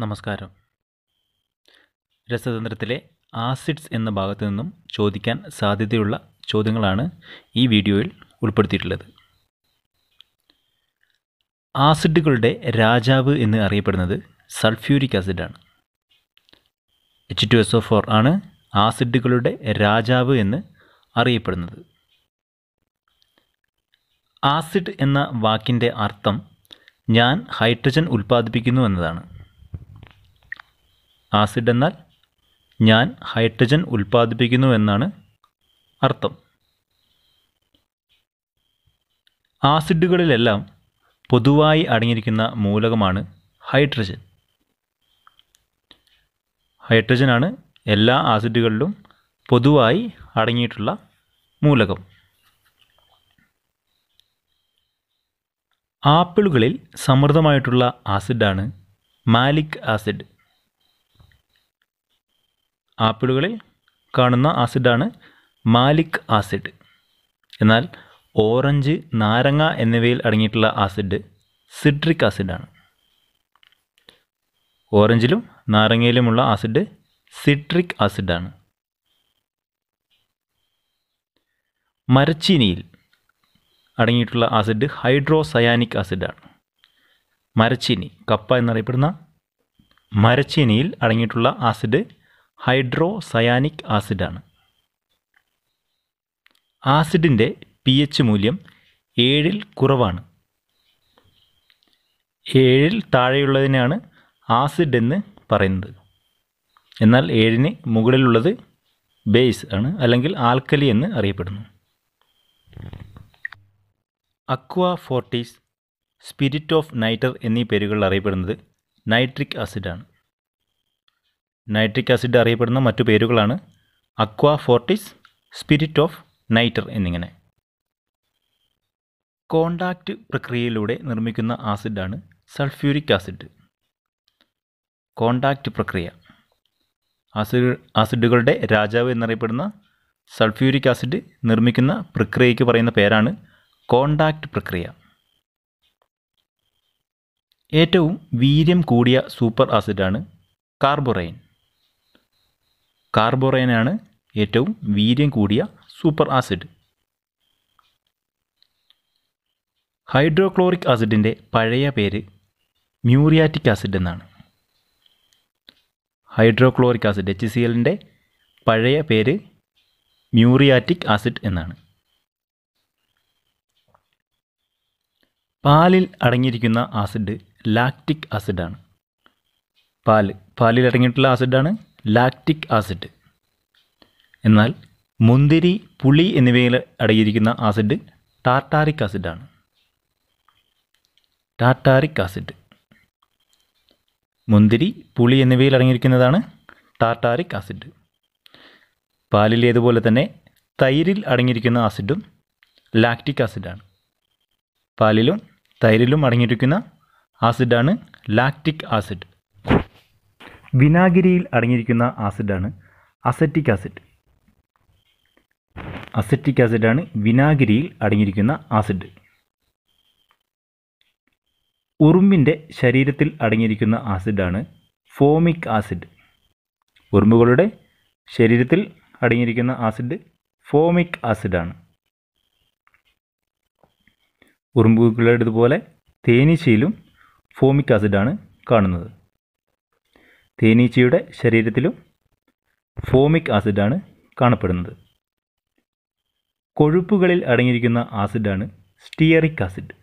നമസ്കാരം. രസതന്ത്രത്തിലെ ആസിഡ്സ് എന്ന ഭാഗത്തു നിന്നും ചോദിക്കാൻ സാധ്യതയുള്ള ചോദ്യങ്ങളാണ് ഈ വീഡിയോയിൽ ഉൾപ്പെടുത്തിയിട്ടുള്ളത്. ആസിഡുകളുടെ രാജാവ് എന്ന് അറിയപ്പെടുന്നത് സൾഫ്യൂരിക് ആസിഡാണ്. H2SO4 ആണ് ആസിഡുകളുടെ രാജാവ് എന്ന് അറിയപ്പെടുന്നത്. ആസിഡ് എന്ന വാക്കിൻ്റെ അർത്ഥം ഞാൻ ഹൈഡ്രജൻ ഉൽപ്പാദിപ്പിക്കുന്നു എന്നതാണ്. ആസിഡ് എന്നാൽ ഞാൻ ഹൈഡ്രജൻ ഉൽപ്പാദിപ്പിക്കുന്നു എന്നാണ് അർത്ഥം. ആസിഡുകളിലെല്ലാം പൊതുവായി അടങ്ങിയിരിക്കുന്ന മൂലകമാണ് ഹൈഡ്രജൻ. ഹൈഡ്രജനാണ് എല്ലാ ആസിഡുകളിലും പൊതുവായി അടങ്ങിയിട്ടുള്ള മൂലകം. ആപ്പിളുകളിൽ സമൃദ്ധമായിട്ടുള്ള ആസിഡാണ് മാലിക് ആസിഡ്. ആപ്പിളുകളിൽ കാണുന്ന ആസിഡാണ് മാലിക് ആസിഡ്. എന്നാൽ ഓറഞ്ച്, നാരങ്ങ എന്നിവയിൽ അടങ്ങിയിട്ടുള്ള ആസിഡ് സിട്രിക് ആസിഡാണ്. ഓറഞ്ചിലും നാരങ്ങയിലുമുള്ള ആസിഡ് സിട്രിക് ആസിഡാണ്. മരച്ചീനിയിൽ അടങ്ങിയിട്ടുള്ള ആസിഡ് ഹൈഡ്രോസയാനിക് ആസിഡാണ്. മരച്ചീനി, കപ്പ എന്നറിയപ്പെടുന്ന മരച്ചീനിയിൽ അടങ്ങിയിട്ടുള്ള ആസിഡ് ഹൈഡ്രോസയാനിക് ആസിഡാണ്. ആസിഡിൻ്റെ pH മൂല്യം 7ൽ കുറവാണ്. 7ൽ താഴെയുള്ളതിനെയാണ് ആസിഡ് എന്ന് പറയുന്നത്. എന്നാൽ 7ന് മുകളിലുള്ളത് ബേസ് ആണ്, അല്ലെങ്കിൽ ആൽക്കലി എന്ന് അറിയപ്പെടുന്നു. അക്വാ ഫോർട്ടിസ്, സ്പിരിറ്റ് ഓഫ് നൈറ്റർ എന്നീ പേരുകളിൽ അറിയപ്പെടുന്നത് നൈട്രിക് ആസിഡാണ്. നൈട്രിക് ആസിഡ് അറിയപ്പെടുന്ന മറ്റു പേരുകളാണ് അക്വാ ഫോർട്ടിസ്, സ്പിരിറ്റ് ഓഫ് നൈറ്റർ എന്നിങ്ങനെ. കോണ്ടാക്റ്റ് പ്രക്രിയയിലൂടെ നിർമ്മിക്കുന്ന ആസിഡാണ് സൾഫ്യൂരിക് ആസിഡ്. കോണ്ടാക്റ്റ് പ്രക്രിയ, ആസിഡുകളുടെ രാജാവ് എന്നറിയപ്പെടുന്ന സൾഫ്യൂരിക് ആസിഡ് നിർമ്മിക്കുന്ന പ്രക്രിയയ്ക്ക് പറയുന്ന പേരാണ് കോണ്ടാക്റ്റ് പ്രക്രിയ. ഏറ്റവും വീര്യം കൂടിയ സൂപ്പർ ആസിഡാണ് കാർബോറൈൻ. കാർബോറൈനാണ് ഏറ്റവും വീര്യം കൂടിയ സൂപ്പർ ആസിഡ്. ഹൈഡ്രോക്ലോറിക് ആസിഡിൻ്റെ പഴയ പേര് മ്യൂറിയാറ്റിക് ആസിഡ് എന്നാണ്. ഹൈഡ്രോക്ലോറിക് ആസിഡ് HClൻ്റെ പഴയ പേര് മ്യൂറിയാറ്റിക് ആസിഡ് എന്നാണ്. പാലിൽ അടങ്ങിയിരിക്കുന്ന ആസിഡ് ലാക്റ്റിക് ആസിഡാണ്. പാലിൽ അടങ്ങിയിട്ടുള്ള ആസിഡാണ് ലാക്റ്റിക് ആസിഡ്. എന്നാൽ മുന്തിരി, പുളി എന്നിവയിൽ അടങ്ങിയിരിക്കുന്ന ആസിഡ് ടാർട്ടാറിക് ആസിഡാണ്. ടാർട്ടാറിക് ആസിഡ്, മുന്തിരി, പുളി എന്നിവയിൽ അടങ്ങിയിരിക്കുന്നതാണ് ടാർട്ടാറിക് ആസിഡ്. പാലിലേതുപോലെ തന്നെ തൈരിൽ അടങ്ങിയിരിക്കുന്ന ആസിഡും ലാക്റ്റിക് ആസിഡാണ്. പാലിലും തൈരിലും അടങ്ങിയിരിക്കുന്ന ആസിഡാണ് ലാക്റ്റിക് ആസിഡ്. വിനാഗിരിയിൽ അടങ്ങിയിരിക്കുന്ന ആസിഡാണ് അസറ്റിക് ആസിഡ്. അസറ്റിക് ആസിഡാണ് വിനാഗിരിയിൽ അടങ്ങിയിരിക്കുന്ന ആസിഡ്. ഉറുമ്പിൻ്റെ ശരീരത്തിൽ അടങ്ങിയിരിക്കുന്ന ആസിഡാണ് ഫോമിക് ആസിഡ്. ഉറുമ്പുകളുടെ ശരീരത്തിൽ അടങ്ങിയിരിക്കുന്ന ആസിഡ് ഫോമിക് ആസിഡാണ്. ഉറുമ്പുകളുടേതുപോലെ തേനീച്ചയിലും ഫോമിക് ആസിഡാണ് കാണുന്നത്. തേനീച്ചയുടെ ശരീരത്തിലും ഫോമിക് ആസിഡാണ് കാണപ്പെടുന്നത്. കൊഴുപ്പുകളിൽ അടങ്ങിയിരിക്കുന്ന ആസിഡാണ് സ്റ്റിയറിക് ആസിഡ്.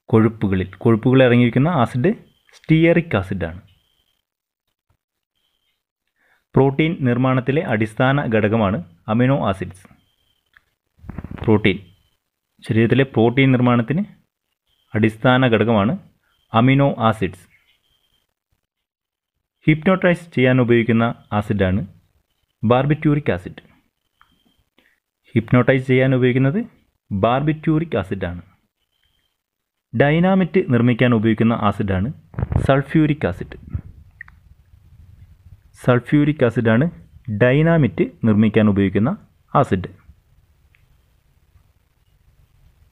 കൊഴുപ്പുകളിൽ അടങ്ങിയിരിക്കുന്ന ആസിഡ് സ്റ്റിയറിക് ആസിഡാണ്. പ്രോട്ടീൻ നിർമ്മാണത്തിലെ അടിസ്ഥാന ഘടകമാണ് അമിനോ ആസിഡ്സ്. ശരീരത്തിലെ പ്രോട്ടീൻ നിർമ്മാണത്തിന് അടിസ്ഥാന ഘടകമാണ് അമിനോ ആസിഡ്സ്. ഹിപ്നോട്ടൈസ് ചെയ്യാൻ ഉപയോഗിക്കുന്ന ആസിഡാണ് ബാർബിറ്റ്യൂറിക് ആസിഡ്. ഹിപ്നോട്ടൈസ് ചെയ്യാൻ ഉപയോഗിക്കുന്നത് ബാർബിറ്റ്യൂറിക് ആസിഡാണ്. ഡൈനാമിറ്റ് നിർമ്മിക്കാൻ ഉപയോഗിക്കുന്ന ആസിഡാണ് സൾഫ്യൂരിക് ആസിഡ്. സൾഫ്യൂരിക് ആസിഡാണ് ഡൈനാമിറ്റ് നിർമ്മിക്കാൻ ഉപയോഗിക്കുന്ന ആസിഡ്.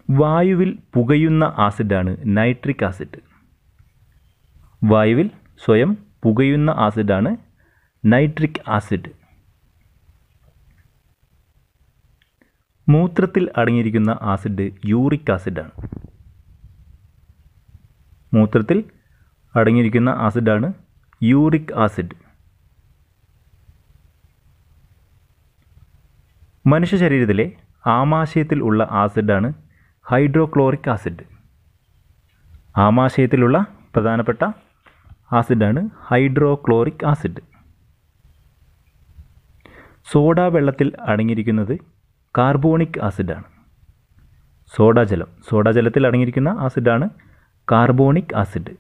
വായുവിൽ പുകയുന്ന ആസിഡാണ് നൈട്രിക് ആസിഡ്. വായുവിൽ സ്വയം പുകയുന്ന ആസിഡാണ് നൈട്രിക് ആസിഡ്. മൂത്രത്തിൽ അടങ്ങിയിരിക്കുന്ന ആസിഡ് യൂറിക് ആസിഡാണ്. മൂത്രത്തിൽ അടങ്ങിയിരിക്കുന്ന ആസിഡാണ് യൂറിക് ആസിഡ്. മനുഷ്യ ശരീരത്തിലെ ആമാശയത്തിൽ ഉള്ള ആസിഡാണ് ഹൈഡ്രോക്ലോറിക് ആസിഡ്. ആമാശയത്തിലുള്ള പ്രധാനപ്പെട്ട ആസിഡാണ് ഹൈഡ്രോക്ലോറിക് ആസിഡ്. സോഡാ വെള്ളത്തിൽ അടങ്ങിയിരിക്കുന്നത് കാർബോണിക് ആസിഡാണ്. സോഡാജലത്തിൽ അടങ്ങിയിരിക്കുന്ന ആസിഡാണ് കാർബോണിക് ആസിഡ്.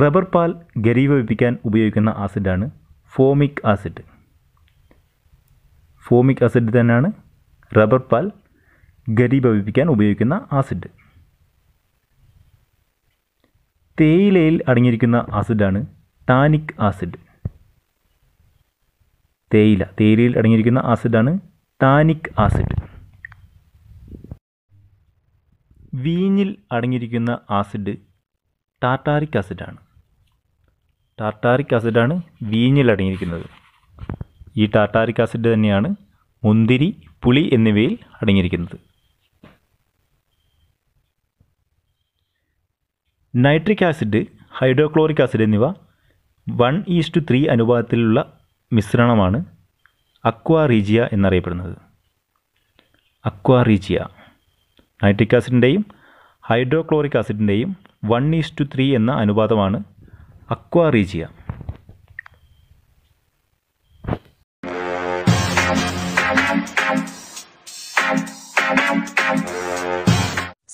റബ്ബർ പാൽ ഘനീഭവിപ്പിക്കാൻ ഉപയോഗിക്കുന്ന ആസിഡാണ് ഫോമിക് ആസിഡ്. ഫോമിക് ആസിഡ് തന്നെയാണ് റബ്ബർ പാൽ ഘനീഭവിപ്പിക്കാൻ ഉപയോഗിക്കുന്ന ആസിഡ്. തേയിലയിൽ അടങ്ങിയിരിക്കുന്ന ആസിഡാണ് ടാനിക് ആസിഡ്. തേയിലയിൽ അടങ്ങിയിരിക്കുന്ന ആസിഡാണ് ടാനിക് ആസിഡ്. വീഞ്ഞിൽ അടങ്ങിയിരിക്കുന്ന ആസിഡ് ടാർട്ടാറിക് ആസിഡാണ്. ടാർട്ടാറിക് ആസിഡാണ് വീഞ്ഞിൽ അടങ്ങിയിരിക്കുന്നത്. ഈ ടാർട്ടാറിക് ആസിഡ് തന്നെയാണ് മുന്തിരി, പുളി എന്നിവയിൽ അടങ്ങിയിരിക്കുന്നത്. നൈട്രിക് ആസിഡ്, ഹൈഡ്രോക്ലോറിക് ആസിഡ് എന്നിവ 1:3 അനുപാതത്തിലുള്ള മിശ്രണമാണ് അക്വാ റീജിയ എന്നറിയപ്പെടുന്നത്. അക്വാ റീജിയ നൈട്രിക് ആസിഡിൻ്റെയും ഹൈഡ്രോക്ലോറിക് ആസിഡിൻ്റെയും 1:3 എന്ന അനുപാതമാണ് അക്വാ regia.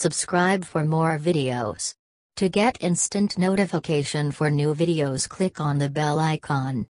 Subscribe for more videos. To get instant notification for new videos, click on the bell icon.